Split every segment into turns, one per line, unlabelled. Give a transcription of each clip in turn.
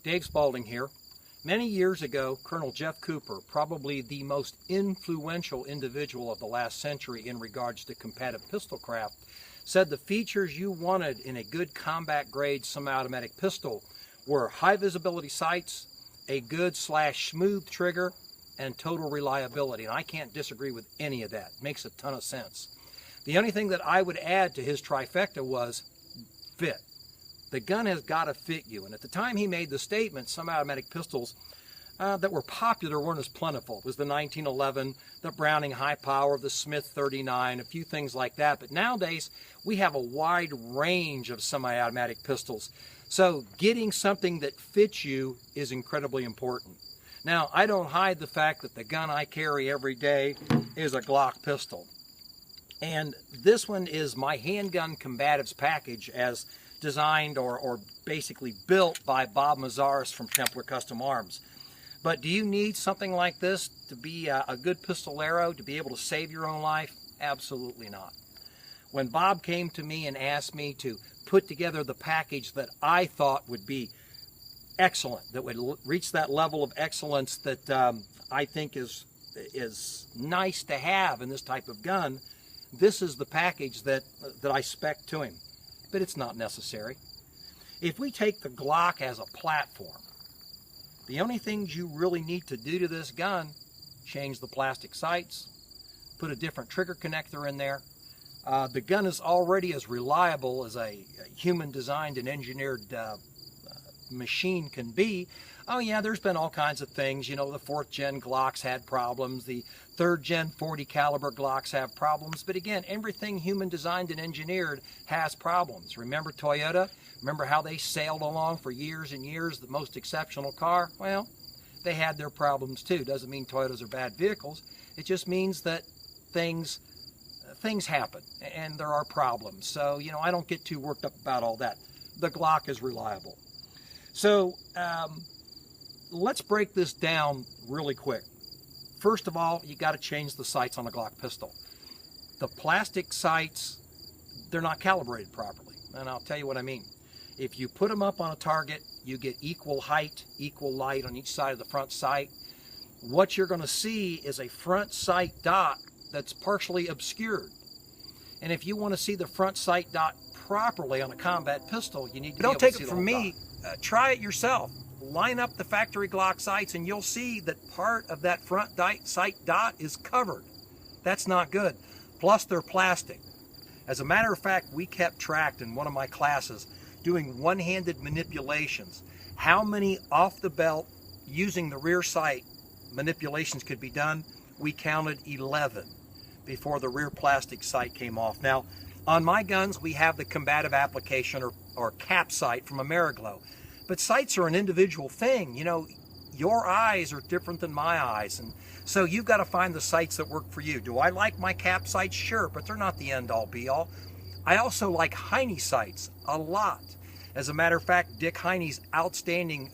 Dave Spalding here. Many years ago, Colonel Jeff Cooper, probably the most influential individual of the last century in regards to combative pistol craft, said the features you wanted in a good combat grade semi-automatic pistol were high visibility sights, a good / smooth trigger, and total reliability. And I can't disagree with any of that. Makes a ton of sense. The only thing that I would add to his trifecta was fit. The gun has got to fit you. And at the time he made the statement, semi-automatic pistols that were popular weren't as plentiful. It was the 1911, the Browning High Power, the Smith 39, a few things like that. But nowadays, we have a wide range of semi-automatic pistols. So getting something that fits you is incredibly important. Now, I don't hide the fact that the gun I carry every day is a Glock pistol. And this one is my handgun combatives package as designed or basically built by Bob Mazzaris from Templar Custom Arms. But do you need something like this to be a good pistolero, to be able to save your own life? Absolutely not. When Bob came to me and asked me to put together the package that I thought would be excellent, that would reach that level of excellence that I think is nice to have in this type of gun, this is the package that I spec'd to him. But it's not necessary. If we take the Glock as a platform, the only things you really need to do to this gun, change the plastic sights, put a different trigger connector in there. The gun is already as reliable as a human designed and engineered machine can be. Oh yeah, there's been all kinds of things. You know, the 4th gen Glocks had problems. The 3rd gen 40 caliber Glocks have problems. But again, everything human designed and engineered has problems. Remember Toyota? Remember how they sailed along for years and years, the most exceptional car? Well, they had their problems too. Doesn't mean Toyotas are bad vehicles. It just means that things happen and there are problems. So, you know, I don't get too worked up about all that. The Glock is reliable. So, let's break this down really quick. First of all, you got to change the sights on a Glock pistol. The plastic sights, they're not calibrated properly. And I'll tell you what I mean. If you put them up on a target, you get equal height, equal light on each side of the front sight. What you're going to see is a front sight dot that's partially obscured. And if you want to see the front sight dot properly on a combat pistol, you need to
Don't take it from
me. Try it yourself. Line up the factory Glock sights and you'll see that part of that front sight dot is covered. That's not good. Plus they're plastic. As a matter of fact, we kept track in one of my classes doing one-handed manipulations. How many off the belt using the rear sight manipulations could be done? We counted 11 before the rear plastic sight came off. Now, on my guns, we have the combative application or cap sight from Ameriglo. But sights are an individual thing. You know, your eyes are different than my eyes. And so you've got to find the sights that work for you. Do I like my cap sights? Sure, but they're not the end all be all. I also like Heine sights a lot. As a matter of fact, Dick Heine's outstanding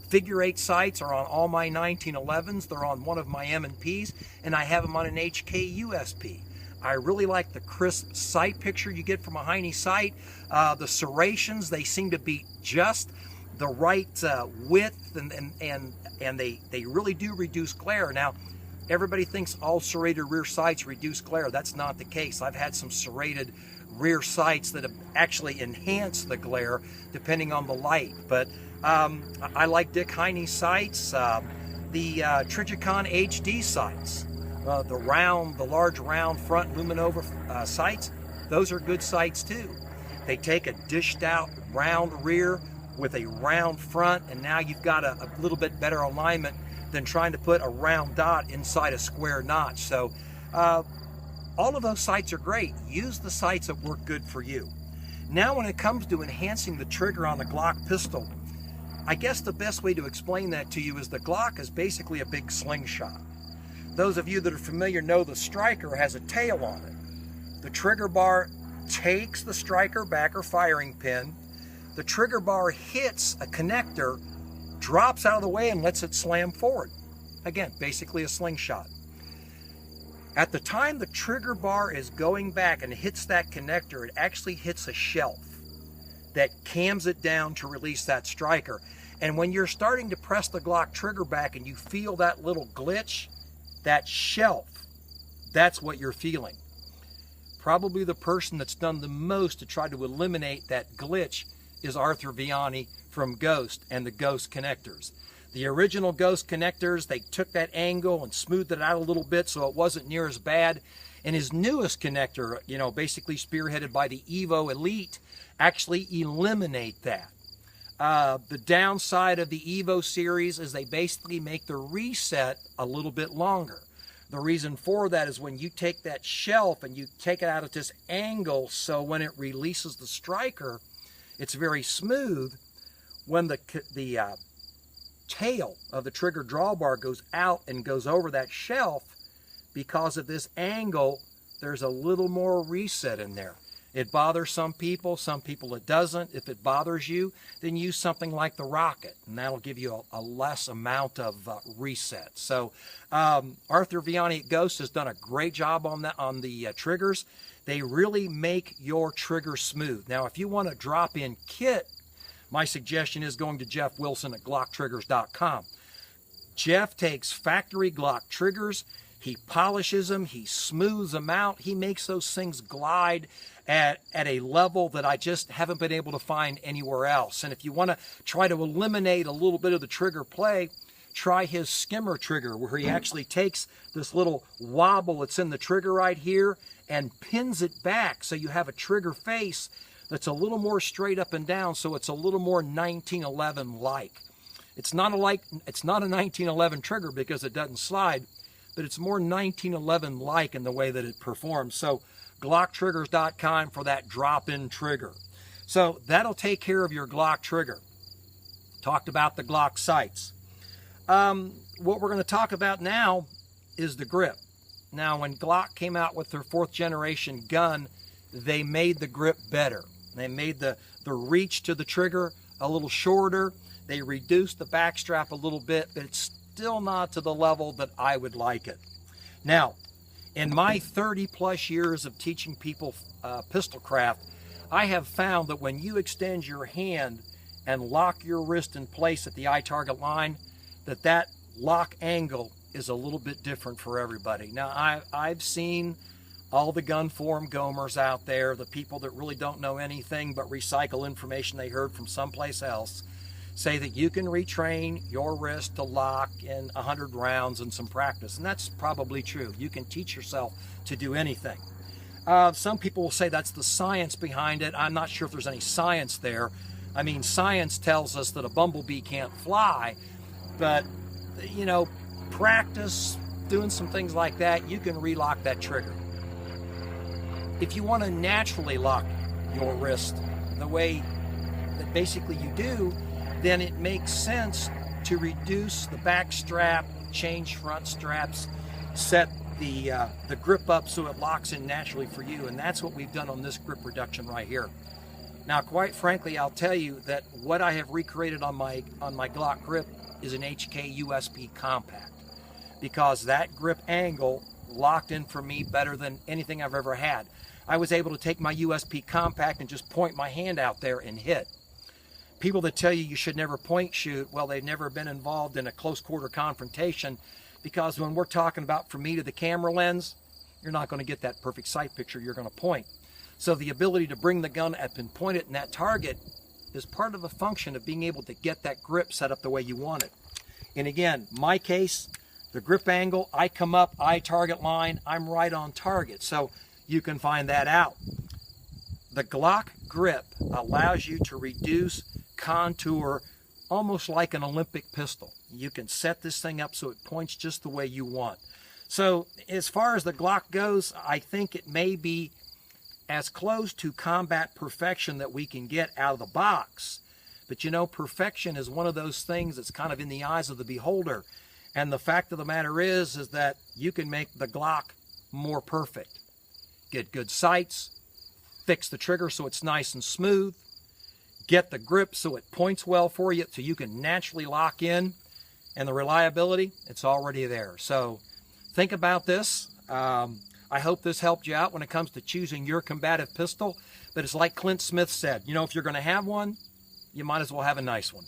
figure 8 sights are on all my 1911s. They're on one of my M&Ps, and I have them on an HK USP. I really like the crisp sight picture you get from a Heine sight. The serrations, they seem to be just the right width, and they really do reduce glare. Now, everybody thinks all serrated rear sights reduce glare. That's not the case. I've had some serrated rear sights that have actually enhanced the glare depending on the light. But I like Dick Heine's sights, the Trijicon HD sights, the large round front Luminova sights. Those are good sights too. They take a dished out round rear with a round front, and now you've got a little bit better alignment than trying to put a round dot inside a square notch. So all of those sights are great. Use the sights that work good for you. Now when it comes to enhancing the trigger on the Glock pistol, I guess the best way to explain that to you is the Glock is basically a big slingshot. Those of you that are familiar know the striker has a tail on it. The trigger bar takes the striker back or firing pin. The trigger bar hits a connector, drops out of the way, and lets it slam forward. Again, basically a slingshot. At the time the trigger bar is going back and hits that connector, it actually hits a shelf that cams it down to release that striker. And when you're starting to press the Glock trigger back and you feel that little glitch, that shelf, that's what you're feeling. Probably the person that's done the most to try to eliminate that glitch is Arthur Viani from Ghost and the Ghost connectors. The original Ghost connectors, they took that angle and smoothed it out a little bit so it wasn't near as bad. And his newest connector, basically spearheaded by the Evo Elite, actually eliminate that. The downside of the Evo series is they basically make the reset a little bit longer. The reason for that is when you take that shelf and you take it out at this angle, so when it releases the striker, it's very smooth. When the tail of the trigger drawbar goes out and goes over that shelf, because of this angle, there's a little more reset in there. It bothers some people it doesn't. If it bothers you, then use something like the Rocket, and that'll give you a less amount of reset. So Arthur Viani at Ghost has done a great job on that, on the triggers. They really make your trigger smooth. Now, if you want a drop-in kit, my suggestion is going to Jeff Wilson at GlockTriggers.com. Jeff takes factory Glock triggers, he polishes them, he smooths them out, he makes those things glide at a level that I just haven't been able to find anywhere else. And if you want to try to eliminate a little bit of the trigger play, try his skimmer trigger, where he actually takes this little wobble that's in the trigger right here and pins it back so you have a trigger face that's a little more straight up and down, so it's a little more 1911 like. It's not a 1911 trigger because it doesn't slide, but it's more 1911 like in the way that it performs. So GlockTriggers.com for that drop-in trigger. So that'll take care of your Glock trigger. Talked about the Glock sights. What we're going to talk about now is the grip. Now, when Glock came out with their 4th generation gun, they made the grip better. They made the reach to the trigger a little shorter. They reduced the backstrap a little bit, but it's still not to the level that I would like it. Now, in my 30 plus years of teaching people pistol craft, I have found that when you extend your hand and lock your wrist in place at the eye target line, that lock angle is a little bit different for everybody. Now, I've seen all the gun forum gomers out there, the people that really don't know anything but recycle information they heard from someplace else, say that you can retrain your wrist to lock in 100 rounds and some practice. And that's probably true. You can teach yourself to do anything. Some people will say that's the science behind it. I'm not sure if there's any science there. I mean, science tells us that a bumblebee can't fly, but, practice doing some things like that, you can relock that trigger. If you want to naturally lock your wrist the way that basically you do, then it makes sense to reduce the back strap, change front straps, set the grip up so it locks in naturally for you. And that's what we've done on this grip reduction right here. Now, quite frankly, I'll tell you that what I have recreated on my Glock grip is an HK USP Compact, because that grip angle locked in for me better than anything I've ever had. I was able to take my USP Compact and just point my hand out there and hit. People that tell you should never point shoot, well, they've never been involved in a close quarter confrontation, because when we're talking about from me to the camera lens, you're not going to get that perfect sight picture you're going to point. So the ability to bring the gun up and point it in that target is part of a function of being able to get that grip set up the way you want it. And again, my case, the grip angle, I come up, eye target line, I'm right on target. So you can find that out. The Glock grip allows you to reduce contour almost like an Olympic pistol. You can set this thing up so it points just the way you want. So as far as the Glock goes, I think it may be as close to combat perfection that we can get out of the box. But perfection is one of those things that's kind of in the eyes of the beholder. And the fact of the matter is that you can make the Glock more perfect. Get good sights, fix the trigger so it's nice and smooth, get the grip so it points well for you so you can naturally lock in, and the reliability, it's already there. So think about this. I hope this helped you out when it comes to choosing your combative pistol. But it's like Clint Smith said, if you're going to have one, you might as well have a nice one.